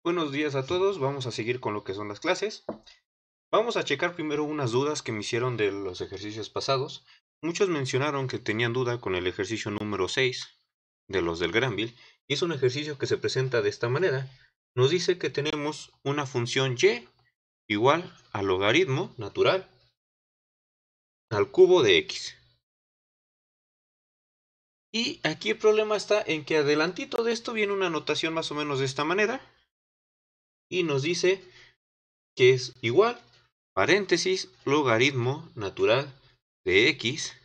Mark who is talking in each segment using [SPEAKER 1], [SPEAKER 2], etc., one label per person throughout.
[SPEAKER 1] Buenos días a todos, vamos a seguir con lo que son las clases. Vamos a checar primero unas dudas que me hicieron de los ejercicios pasados. Muchos mencionaron que tenían duda con el ejercicio número 6 de los del Granville, y es un ejercicio que se presenta de esta manera. Nos dice que tenemos una función y igual al logaritmo natural al cubo de x. Y aquí el problema está en que adelantito de esto viene una notación más o menos de esta manera, y nos dice que es igual, paréntesis, logaritmo natural de x,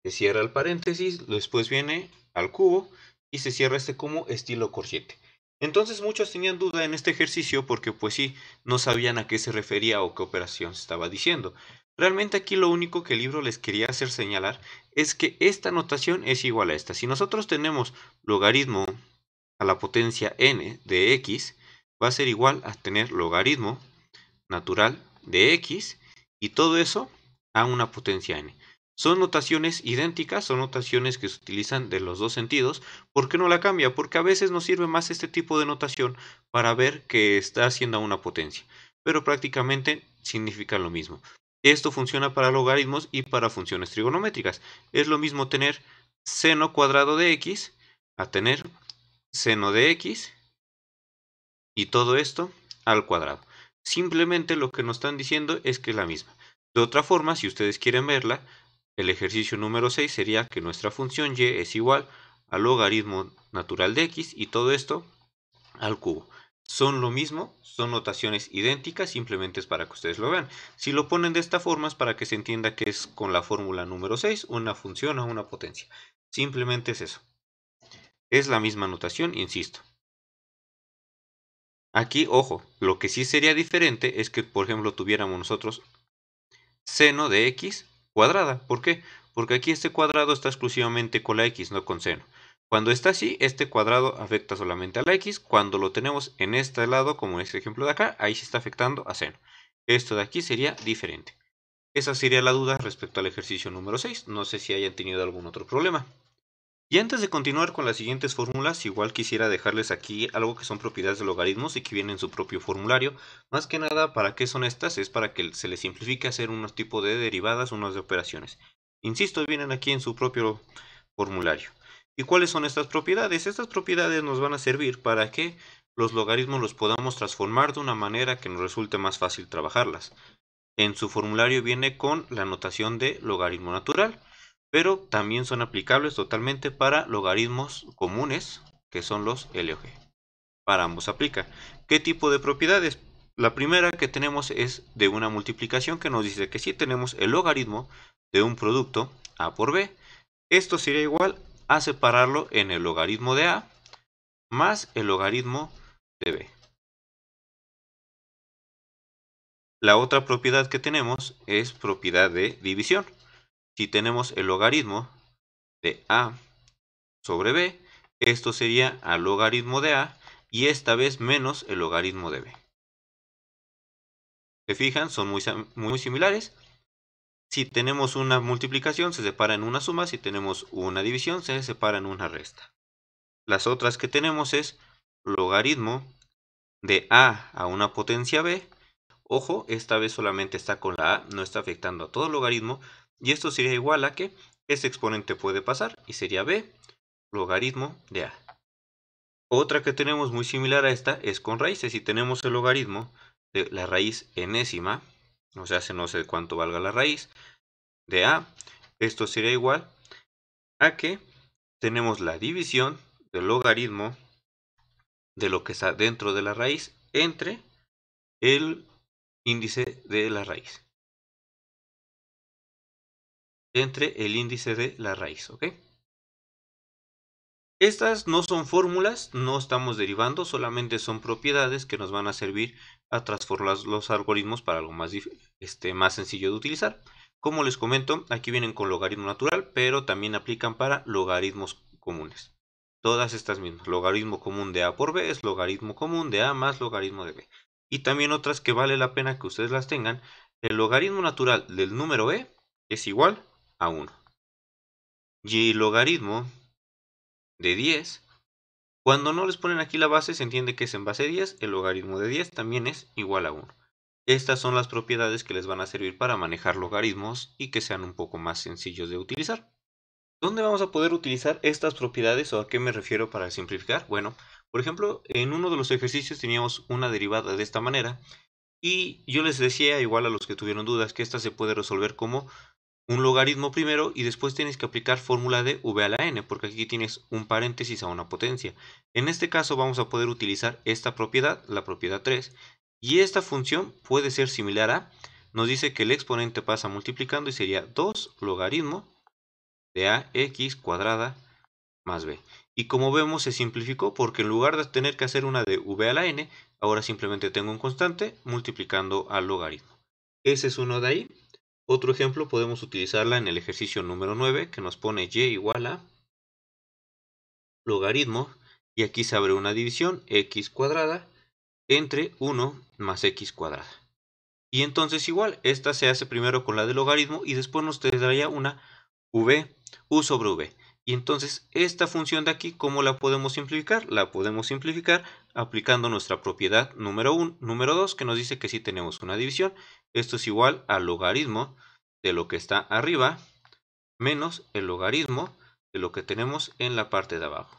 [SPEAKER 1] se cierra el paréntesis, después viene al cubo y se cierra este como estilo corchete. Entonces muchos tenían duda en este ejercicio porque pues sí, no sabían a qué se refería o qué operación se estaba diciendo. Realmente aquí lo único que el libro les quería hacer señalar es que esta notación es igual a esta. Si nosotros tenemos logaritmo a la potencia n de x, va a ser igual a tener logaritmo natural de x y todo eso a una potencia n. Son notaciones idénticas, son notaciones que se utilizan de los dos sentidos. ¿Por qué no la cambia? Porque a veces nos sirve más este tipo de notación para ver que está haciendo una potencia, pero prácticamente significa lo mismo. Esto funciona para logaritmos y para funciones trigonométricas. Es lo mismo tener seno cuadrado de x a tener seno de x y todo esto al cuadrado. Simplemente lo que nos están diciendo es que es la misma. De otra forma, si ustedes quieren verla, el ejercicio número 6 sería que nuestra función y es igual al logaritmo natural de x y todo esto al cubo. Son lo mismo, son notaciones idénticas, simplemente es para que ustedes lo vean. Si lo ponen de esta forma es para que se entienda que es con la fórmula número 6, una función a una potencia. Simplemente es eso. Es la misma notación, insisto. Aquí, ojo, lo que sí sería diferente es que, por ejemplo, tuviéramos nosotros seno de x cuadrada. ¿Por qué? Porque aquí este cuadrado está exclusivamente con la x, no con seno. Cuando está así, este cuadrado afecta solamente a la x. Cuando lo tenemos en este lado, como en este ejemplo de acá, ahí se está afectando a seno. Esto de aquí sería diferente. Esa sería la duda respecto al ejercicio número 6. No sé si hayan tenido algún otro problema. Y antes de continuar con las siguientes fórmulas, igual quisiera dejarles aquí algo que son propiedades de logaritmos y que vienen en su propio formulario. Más que nada, ¿para qué son estas? Es para que se les simplifique hacer unos tipos de derivadas, unas de operaciones. Insisto, vienen aquí en su propio formulario. ¿Y cuáles son estas propiedades? Estas propiedades nos van a servir para que los logaritmos los podamos transformar de una manera que nos resulte más fácil trabajarlas. En su formulario viene con la notación de logaritmo natural, pero también son aplicables totalmente para logaritmos comunes, que son los LOG. Para ambos aplica. ¿Qué tipo de propiedades? La primera que tenemos es de una multiplicación que nos dice que si tenemos el logaritmo de un producto A por B, esto sería igual a separarlo en el logaritmo de A más el logaritmo de B. La otra propiedad que tenemos es propiedad de división. Si tenemos el logaritmo de A sobre B, esto sería al logaritmo de A y esta vez menos el logaritmo de B. ¿Se fijan? Son muy similares. Si tenemos una multiplicación se separa en una suma, si tenemos una división se separa en una resta. Las otras que tenemos es logaritmo de A una potencia B. Ojo, esta vez solamente está con la A, no está afectando a todo el logaritmo. Y esto sería igual a que este exponente puede pasar y sería B logaritmo de A. Otra que tenemos muy similar a esta es con raíces. Si tenemos el logaritmo de la raíz enésima, o sea, no sé cuánto valga la raíz de A, esto sería igual a que tenemos la división del logaritmo de lo que está dentro de la raíz entre el índice de la raíz. Entre el índice de la raíz, ¿ok? Estas no son fórmulas, no estamos derivando, solamente son propiedades que nos van a servir a transformar los algoritmos para algo más sencillo de utilizar. Como les comento, aquí vienen con logaritmo natural, pero también aplican para logaritmos comunes. Todas estas mismas. Logaritmo común de A por B es logaritmo común de A más logaritmo de B. Y también otras que vale la pena que ustedes las tengan. El logaritmo natural del número B es igual a 1. Y el logaritmo de 10 Cuando no les ponen aquí la base, se entiende que es en base 10, el logaritmo de 10 también es igual a 1. Estas son las propiedades que les van a servir para manejar logaritmos y que sean un poco más sencillos de utilizar. ¿Dónde vamos a poder utilizar estas propiedades o a qué me refiero para simplificar? Bueno, por ejemplo, en uno de los ejercicios teníamos una derivada de esta manera y yo les decía, igual a los que tuvieron dudas, que esta se puede resolver como un logaritmo primero y después tienes que aplicar fórmula de v a la n, porque aquí tienes un paréntesis a una potencia. En este caso vamos a poder utilizar esta propiedad, la propiedad 3, y esta función puede ser similar a, nos dice que el exponente pasa multiplicando y sería 2 logaritmo de ax cuadrada más b. Y como vemos se simplificó porque en lugar de tener que hacer una de v a la n, ahora simplemente tengo un constante multiplicando al logaritmo. Ese es uno de ahí. Otro ejemplo podemos utilizarla en el ejercicio número 9 que nos pone y igual a logaritmo y aquí se abre una división x cuadrada entre 1 más x cuadrada. Y entonces igual, esta se hace primero con la de logaritmo y después nos daría una u sobre v. Y entonces esta función de aquí, ¿cómo la podemos simplificar? La podemos simplificar aplicando nuestra propiedad número 1, número 2, que nos dice que si tenemos una división, esto es igual al logaritmo de lo que está arriba menos el logaritmo de lo que tenemos en la parte de abajo.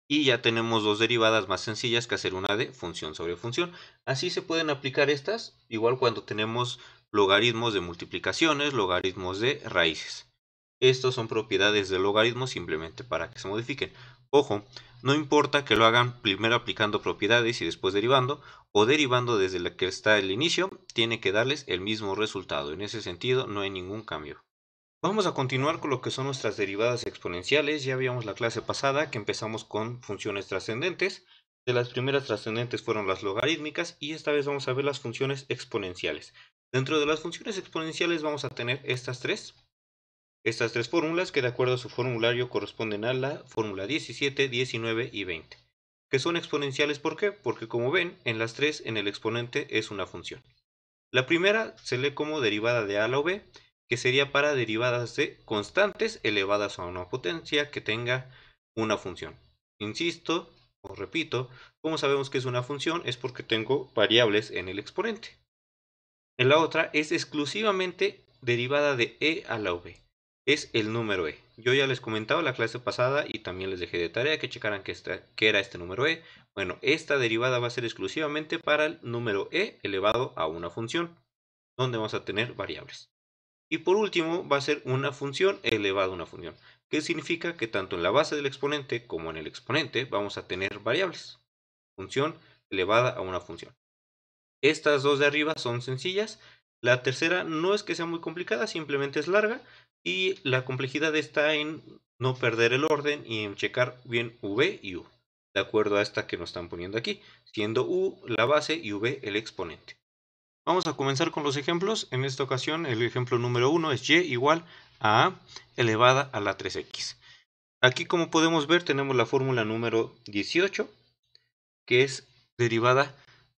[SPEAKER 1] Y ya tenemos dos derivadas más sencillas que hacer una de función sobre función. Así se pueden aplicar estas, igual cuando tenemos logaritmos de multiplicaciones, logaritmos de raíces. Estos son propiedades del logaritmo simplemente para que se modifiquen. Ojo, no importa que lo hagan primero aplicando propiedades y después derivando, o derivando desde la que está el inicio, tiene que darles el mismo resultado. En ese sentido no hay ningún cambio. Vamos a continuar con lo que son nuestras derivadas exponenciales. Ya vimos la clase pasada que empezamos con funciones trascendentes. De las primeras trascendentes fueron las logarítmicas y esta vez vamos a ver las funciones exponenciales. Dentro de las funciones exponenciales vamos a tener estas tres fórmulas que de acuerdo a su formulario corresponden a la fórmula 17, 19 y 20. Que son exponenciales, ¿por qué? Porque como ven, en las tres en el exponente es una función. La primera se lee como derivada de a a la b, que sería para derivadas de constantes elevadas a una potencia que tenga una función. Insisto, o repito, como sabemos que es una función es porque tengo variables en el exponente. En la otra es exclusivamente derivada de e a la v, es el número e. Yo ya les comentaba la clase pasada y también les dejé de tarea que checaran que era este número e. Bueno, esta derivada va a ser exclusivamente para el número e elevado a una función, donde vamos a tener variables. Y por último va a ser una función elevada a una función, que significa que tanto en la base del exponente como en el exponente vamos a tener variables. Función elevada a una función. Estas dos de arriba son sencillas. La tercera no es que sea muy complicada, simplemente es larga. Y la complejidad está en no perder el orden y en checar bien v y u, de acuerdo a esta que nos están poniendo aquí, siendo u la base y v el exponente. Vamos a comenzar con los ejemplos. En esta ocasión el ejemplo número 1 es y igual a a elevada a la 3x. Aquí como podemos ver tenemos la fórmula número 18, que es derivada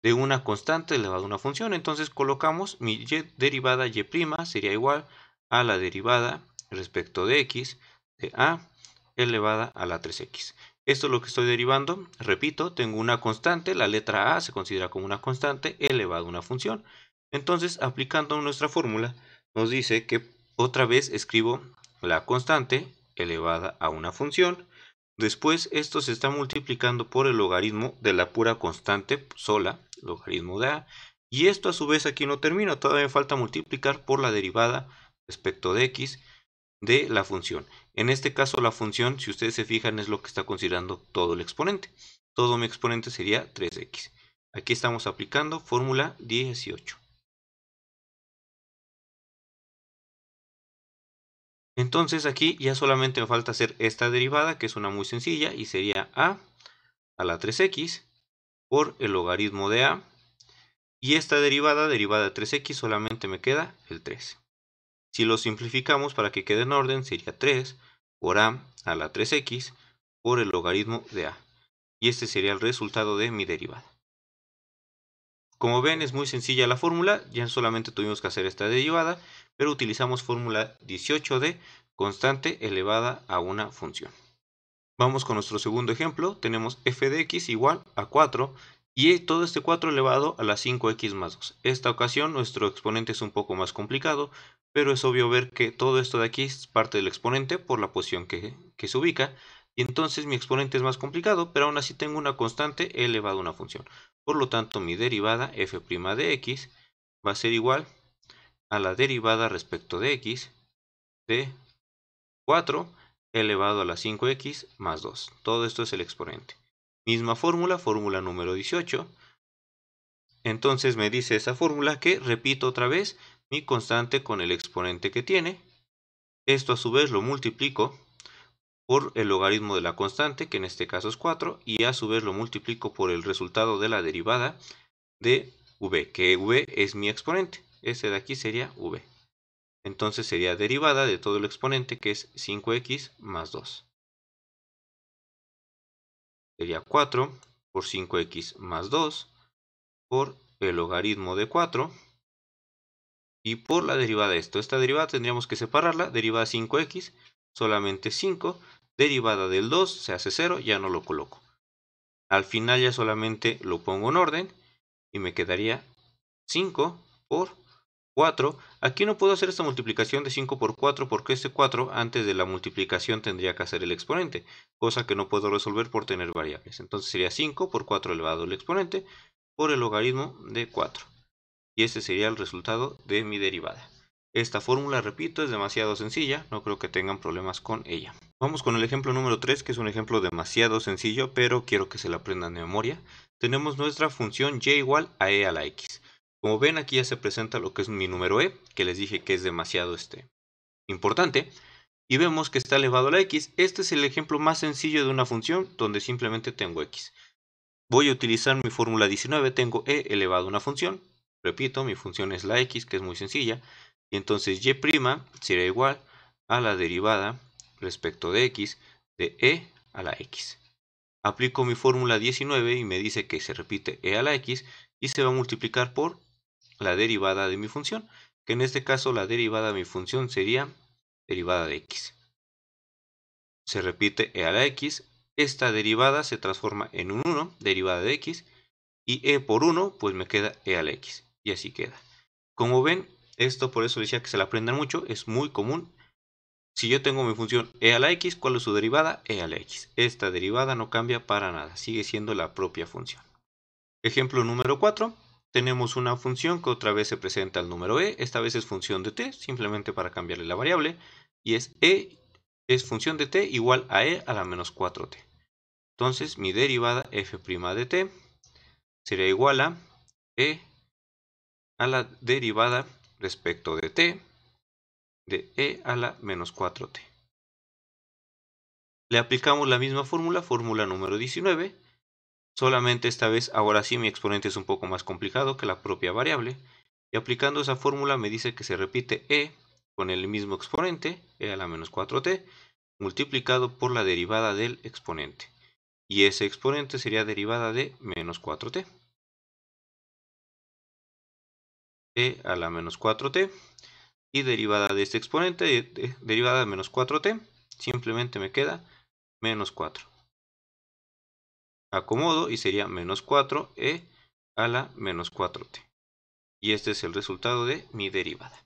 [SPEAKER 1] de una constante elevada a una función. Entonces colocamos mi y derivada y' sería igual a la derivada respecto de x de a elevada a la 3x. Esto es lo que estoy derivando. Repito, tengo una constante, la letra a se considera como una constante elevada a una función. Entonces, aplicando nuestra fórmula, nos dice que otra vez escribo la constante elevada a una función. Después esto se está multiplicando por el logaritmo de la pura constante sola, logaritmo de a. Y esto a su vez aquí no termina, todavía me falta multiplicar por la derivada respecto de x de la función. En este caso la función, si ustedes se fijan, es lo que está considerando todo el exponente. Todo mi exponente sería 3x. Aquí estamos aplicando fórmula 18. Entonces aquí ya solamente me falta hacer esta derivada, que es una muy sencilla, y sería a la 3x por el logaritmo de a. Y esta derivada de 3x, solamente me queda el 3. Si lo simplificamos para que quede en orden, sería 3 por a la 3x por el logaritmo de a. Y este sería el resultado de mi derivada. Como ven, es muy sencilla la fórmula, ya solamente tuvimos que hacer esta derivada, pero utilizamos fórmula 18 de constante elevada a una función. Vamos con nuestro segundo ejemplo. Tenemos f de x igual a 4 y todo este 4 elevado a la 5x más 2. Esta ocasión nuestro exponente es un poco más complicado, pero es obvio ver que todo esto de aquí es parte del exponente por la posición que se ubica. Y entonces mi exponente es más complicado, pero aún así tengo una constante elevado a una función. Por lo tanto, mi derivada f' de x va a ser igual a la derivada respecto de x de 4 elevado a la 5x más 2. Todo esto es el exponente. Misma fórmula, fórmula número 18. Entonces me dice esa fórmula que repito otra vez mi constante con el exponente que tiene. Esto a su vez lo multiplico por el logaritmo de la constante, que en este caso es 4, y a su vez lo multiplico por el resultado de la derivada de v, que v es mi exponente. Este de aquí sería v. Entonces sería derivada de todo el exponente, que es 5x más 2. Sería 4 por 5x más 2 por el logaritmo de 4 y por la derivada de esto. Esta derivada tendríamos que separarla. Derivada de 5x, solamente 5. Derivada del 2 se hace 0, ya no lo coloco. Al final ya solamente lo pongo en orden y me quedaría 5 por 4. Aquí no puedo hacer esta multiplicación de 5 por 4 porque este 4 antes de la multiplicación tendría que hacer el exponente, cosa que no puedo resolver por tener variables. Entonces sería 5 por 4 elevado al exponente por el logaritmo de 4. Y este sería el resultado de mi derivada. Esta fórmula, repito, es demasiado sencilla, no creo que tengan problemas con ella. Vamos con el ejemplo número 3, que es un ejemplo demasiado sencillo, pero quiero que se la aprendan de memoria. Tenemos nuestra función y igual a e a la x. Como ven, aquí ya se presenta lo que es mi número e, que les dije que es demasiado importante. Y vemos que está elevado a la x. Este es el ejemplo más sencillo de una función donde simplemente tengo x. Voy a utilizar mi fórmula 19, tengo e elevado a una función. Repito, mi función es la x, que es muy sencilla. Y entonces y' será igual a la derivada respecto de x de e a la x. Aplico mi fórmula 19 y me dice que se repite e a la x y se va a multiplicar por la derivada de mi función, que en este caso la derivada de mi función sería derivada de x. Se repite e a la x, esta derivada se transforma en un 1, derivada de x, y e por 1 pues me queda e a la x, y así queda. Como ven, esto por eso decía que se la aprendan mucho, es muy común. Si yo tengo mi función e a la x, ¿cuál es su derivada? E a la x. Esta derivada no cambia para nada, sigue siendo la propia función. Ejemplo número 4. Tenemos una función que otra vez se presenta al número e, esta vez es función de t, simplemente para cambiarle la variable, y es e es función de t igual a e a la menos 4t. Entonces mi derivada f' de t sería igual a e a la derivada respecto de t de e a la menos 4t. Le aplicamos la misma fórmula, fórmula número 19, solamente esta vez ahora sí mi exponente es un poco más complicado que la propia variable, y aplicando esa fórmula me dice que se repite e con el mismo exponente, e a la menos 4t, multiplicado por la derivada del exponente, y ese exponente sería derivada de menos 4t. E a la menos 4t, y derivada de este exponente, derivada de menos 4t, simplemente me queda menos 4. Acomodo y sería menos 4e a la menos 4t. Y este es el resultado de mi derivada.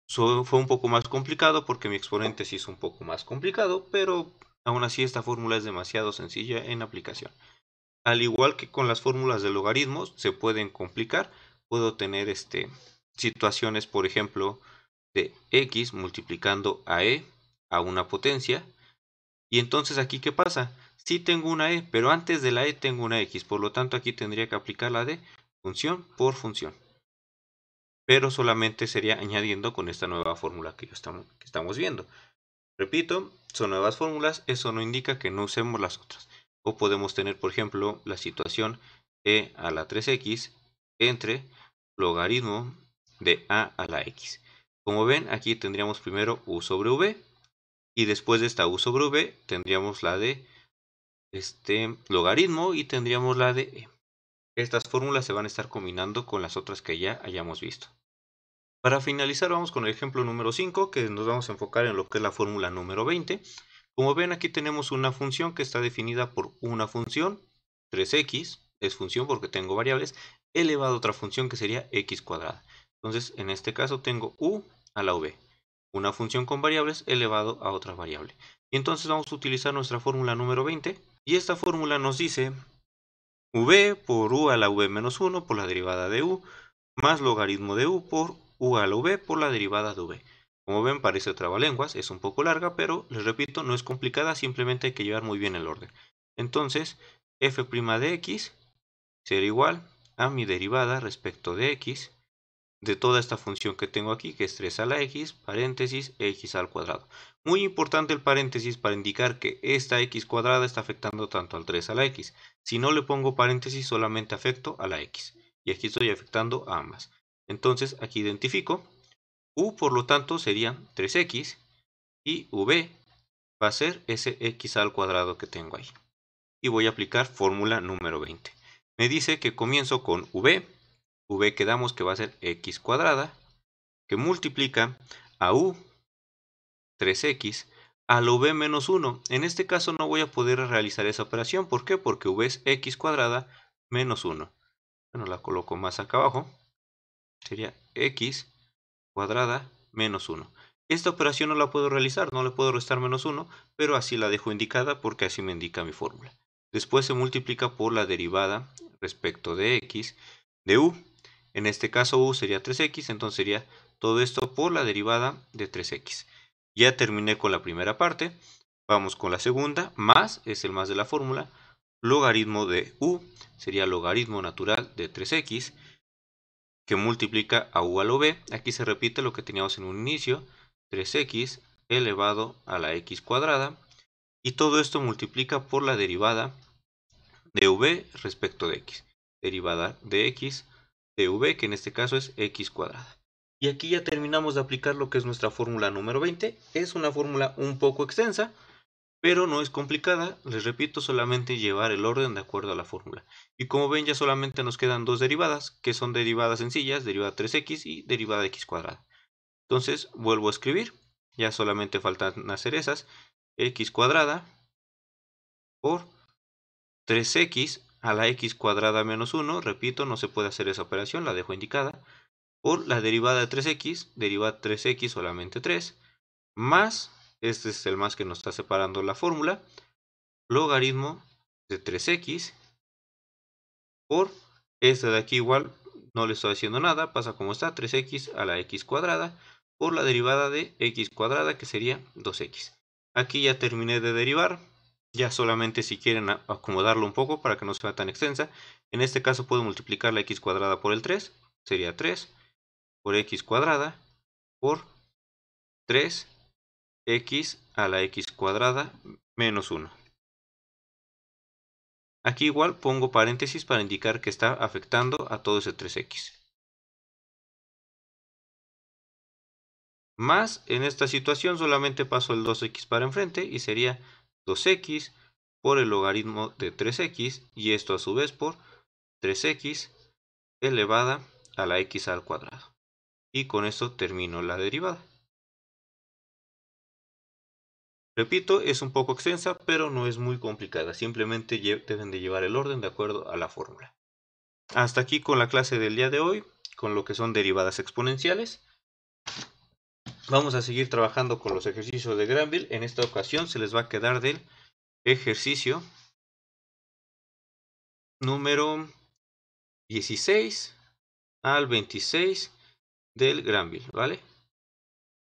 [SPEAKER 1] Fue un poco más complicado porque mi exponente sí es un poco más complicado, pero aún así esta fórmula es demasiado sencilla en aplicación. Al igual que con las fórmulas de logaritmos, se pueden complicar. Puedo tener situaciones, por ejemplo, de x multiplicando a e a una potencia. Y entonces aquí, ¿qué pasa? Sí tengo una e, pero antes de la e tengo una x. Por lo tanto, aquí tendría que aplicar la de función por función. Pero solamente sería añadiendo con esta nueva fórmula que estamos viendo. Repito, son nuevas fórmulas, eso no indica que no usemos las otras. O podemos tener, por ejemplo, la situación e a la 3x entre logaritmo de a la x. Como ven, aquí tendríamos primero u sobre v, y después de esta u sobre v tendríamos la de logaritmo y tendríamos la de e. Estas fórmulas se van a estar combinando con las otras que ya hayamos visto. Para finalizar, vamos con el ejemplo número 5, que nos vamos a enfocar en lo que es la fórmula número 20. Como ven, aquí tenemos una función que está definida por una función, 3x, es función porque tengo variables, elevado a otra función que sería x cuadrada. Entonces, en este caso tengo u a la v, una función con variables elevado a otra variable. Y entonces vamos a utilizar nuestra fórmula número 20, y esta fórmula nos dice v por u a la v menos 1 por la derivada de u, más logaritmo de u por u a la v por la derivada de v. Como ven, parece trabalenguas, es un poco larga, pero les repito, no es complicada, simplemente hay que llevar muy bien el orden. Entonces, f' de x será igual a mi derivada respecto de x de toda esta función que tengo aquí, que es 3 a la x, paréntesis, x al cuadrado. Muy importante el paréntesis para indicar que esta x cuadrada está afectando tanto al 3 a la x. Si no le pongo paréntesis, solamente afecto a la x. Y aquí estoy afectando a ambas. Entonces, aquí identifico. U, por lo tanto, sería 3x y v va a ser ese x al cuadrado que tengo ahí. Y voy a aplicar fórmula número 20. Me dice que comienzo con v quedamos que va a ser x cuadrada, que multiplica a u, 3x, a la v menos 1. En este caso no voy a poder realizar esa operación. ¿Por qué? Porque v es x cuadrada menos 1. Bueno, la coloco más acá abajo. Sería x cuadrada menos 1. Esta operación no la puedo realizar, no le puedo restar menos 1, pero así la dejo indicada porque así me indica mi fórmula. Después se multiplica por la derivada respecto de x de u. En este caso u sería 3x, entonces sería todo esto por la derivada de 3x. Ya terminé con la primera parte, vamos con la segunda, más es el más de la fórmula, logaritmo de u sería logaritmo natural de 3x, que multiplica a u a la v. Aquí se repite lo que teníamos en un inicio, 3x elevado a la x cuadrada, y todo esto multiplica por la derivada de v respecto de x, derivada de x de v, que en este caso es x cuadrada. Y aquí ya terminamos de aplicar lo que es nuestra fórmula número 20. Es una fórmula un poco extensa, pero no es complicada. Les repito, solamente llevar el orden de acuerdo a la fórmula. Y como ven, ya solamente nos quedan dos derivadas, que son derivadas sencillas, derivada 3x y derivada de x cuadrada. Entonces vuelvo a escribir, ya solamente faltan hacer esas, x cuadrada por 3x a la x cuadrada menos 1, repito, no se puede hacer esa operación, la dejo indicada, por la derivada de 3x, derivada de 3x solamente 3, más, este es el más que nos está separando la fórmula, logaritmo de 3x por este de aquí igual, no le estoy haciendo nada, pasa como está, 3x a la x cuadrada por la derivada de x cuadrada, que sería 2x. Aquí ya terminé de derivar, ya solamente si quieren acomodarlo un poco para que no sea tan extensa, en este caso puedo multiplicar la x cuadrada por el 3, sería 3 por x cuadrada por 3x a la x cuadrada menos 1. Aquí igual pongo paréntesis para indicar que está afectando a todo ese 3x. Más, en esta situación solamente paso el 2x para enfrente y sería 2x por el logaritmo de 3x, y esto a su vez por 3x elevada a la x al cuadrado. Y con esto termino la derivada. Repito, es un poco extensa, pero no es muy complicada. Simplemente deben de llevar el orden de acuerdo a la fórmula. Hasta aquí con la clase del día de hoy, con lo que son derivadas exponenciales. Vamos a seguir trabajando con los ejercicios de Granville. En esta ocasión se les va a quedar del ejercicio número 16 al 26 del Granville, ¿vale?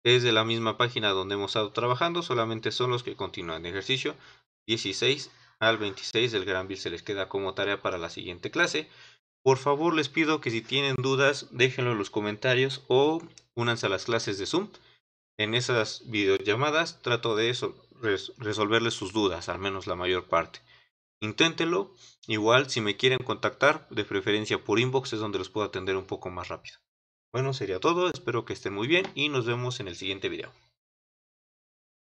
[SPEAKER 1] Es de la misma página donde hemos estado trabajando, solamente son los que continúan. Ejercicio 16 al 26 del Granville se les queda como tarea para la siguiente clase. Por favor, les pido que si tienen dudas, déjenlo en los comentarios o únanse a las clases de Zoom. En esas videollamadas trato de resolverles sus dudas, al menos la mayor parte. Inténtenlo. Igual, si me quieren contactar, de preferencia por inbox, es donde los puedo atender un poco más rápido. Bueno, sería todo. Espero que estén muy bien y nos vemos en el siguiente video.